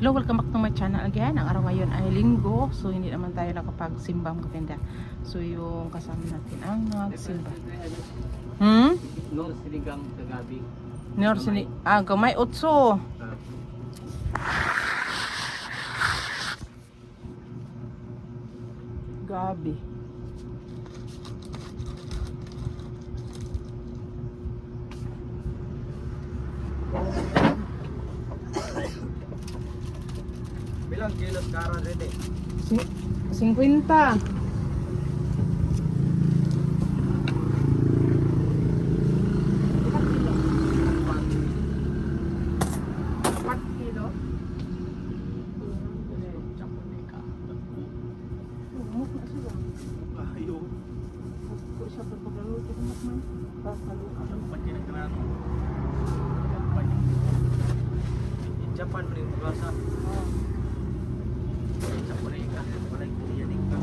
Hello, welcome back to my channel again. Ang araw ngayon ay linggo, so hindi naman tayo nakapagsimba mga katinda. So yung kasama natin ang nagsimba. No, sinigang sa gabi. Gamay utso. Gabi. Bilang kilos kara rin eh. 50. Japan mo rin maglasa. Japan rin ka. Wala yung kuliyanin ka.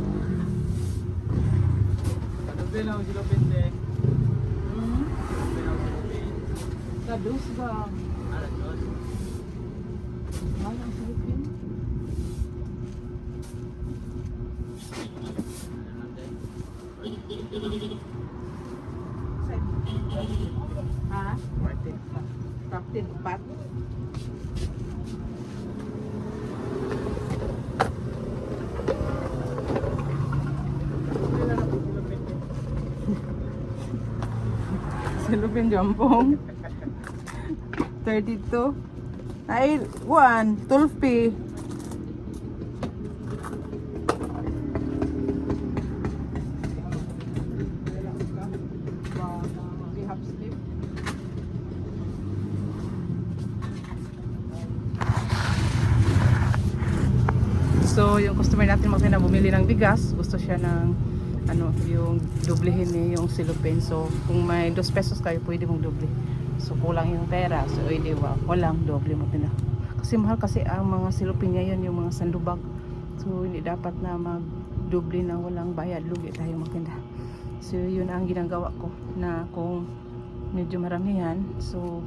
Ano bilang sila pinde? Bilang sila pinde? Kadus ba? Alam Diyos. Malang silipin. Ha? Captain Pat. Silupin jampong 32 ay 1 tulpi so yung customer natin magkina bumili ng bigas, gusto siya ng ano, yung doblehin niya yung silupin. So kung may 2 pesos kayo, pwede mong doble. So kulang yung pera, so di ba, walang doble mo tina. Kasi mahal kasi ang mga silupin ngayon, yung mga sandubag. So hindi dapat na mag-doble na walang bayad, lugi tayo makinda. So yun ang ginagawa ko, na kung medyo maramihan, so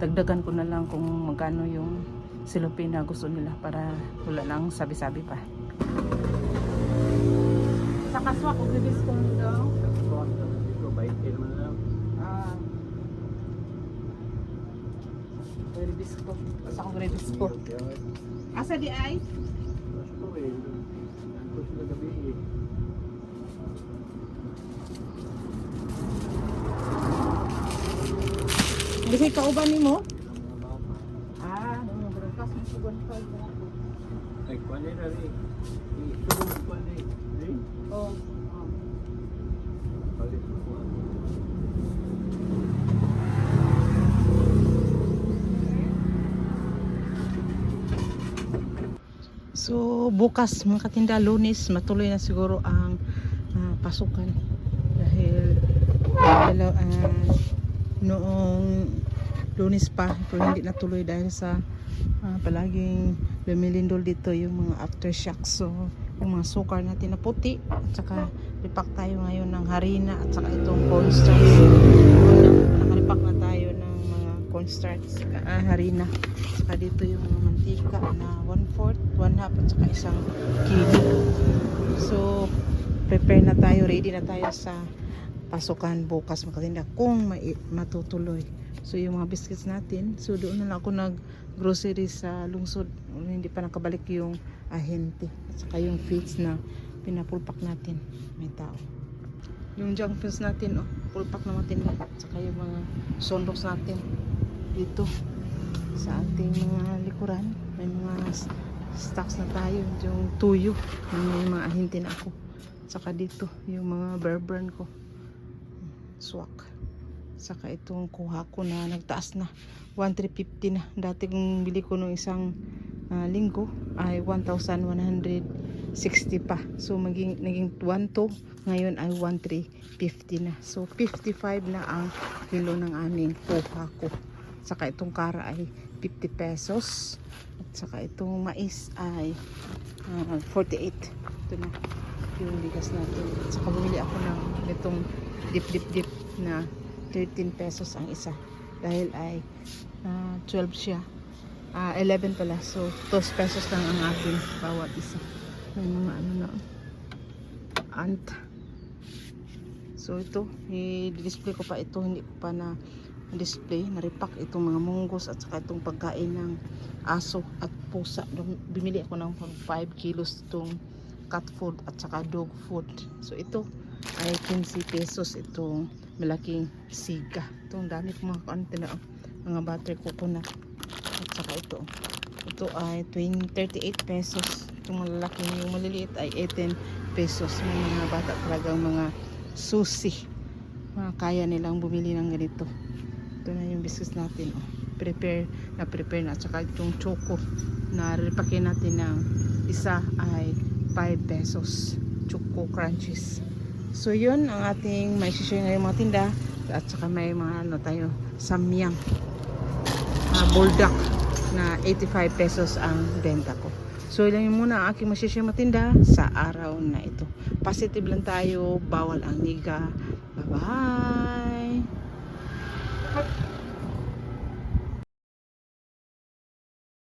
dagdagan ko na lang kung magkano yung silupin na gusto nila para wala lang sabi-sabi pa. Sa kaswa ko, bibis ko daw. Baitin mo na lang. Ribis ko. Asa ko ribis ko. Asa di ay? Ito eh. Ito sila gabi eh. Bisa kauban ni mo? Mga bata. Berkas mo sugon pa. Ay, kuwan na rin. Isugod kuwan na eh. Oh. Palit mo kuwan. So bukas mga katinda, Lunes, matuloy na siguro ang pasukan dahil noong Lunes pa pero hindi natuloy dahil sa palaging lumilindol dito yung mga aftershocks. So yung mga sukar natin na puti at saka ripak tayo ngayon ng harina at saka itong cornstarch. Nakaripak na tayo ng mga cornstarch, harina. Saka dito yung mga mantika na 1/4, 1/2 at saka isang kilo. So prepare na tayo, ready na tayo sa pasukan bukas mga katinda kung matutuloy. So yung mga biscuits natin, so doon na lang ako nag grocery sa lungsod, hindi pa nakabalik yung ahente at saka yung feeds na pinapulpak natin, may tao. Yung junk foods natin, pulpak na matindi, at saka yung mga sondoks natin dito sa ating mga likuran, may mga stocks na tayo, yung tuyo, may mga ahente na ako, at saka dito yung mga burn ko, swak, saka itong kuha ko na nagtaas na 1,350 na. Dati kung bili ko nung isang linggo ay 1,160 pa. So naging 1,2, ngayon ay 1,350 na. So 55 na ang kilo ng aming kuha ko. Saka itong kara ay 50 pesos. At saka itong mais ay 48. Ito na yung bigas natin. At saka bumili ako ng itong dip na 13 pesos ang isa. Dahil ay 12 siya. 11 pala. So, 2 pesos lang ang akin bawat isa. May mga ano na ant. So, ito, i-display ko pa ito. Hindi ko pa na display, na-repack itong mga munggos at saka itong pagkain ng aso at pusa. Bimili ako ng 5 kilos itong cat food at saka dog food. So, ito ay 15 pesos itong malaking siga. Itong dami ko mga mga butter coconut. At saka ito ay 38 pesos. Itong malalaking, yung maliliit ay 18 pesos. May mga bata talagang mga susi. Kaya nilang bumili ng ganito. Ito na yung biscuits natin. Prepare na. At saka itong choco na ripakin natin ng isa ay 5 pesos. Choco crunchies. So yun ang ating may share ngayong mga tinda. At saka may mga tayo samyang buldak na 85 pesos ang benta ko. So ilan yun muna ang aking masishare matinda sa araw na ito. Positive lang tayo, bawal ang niga. Bye bye.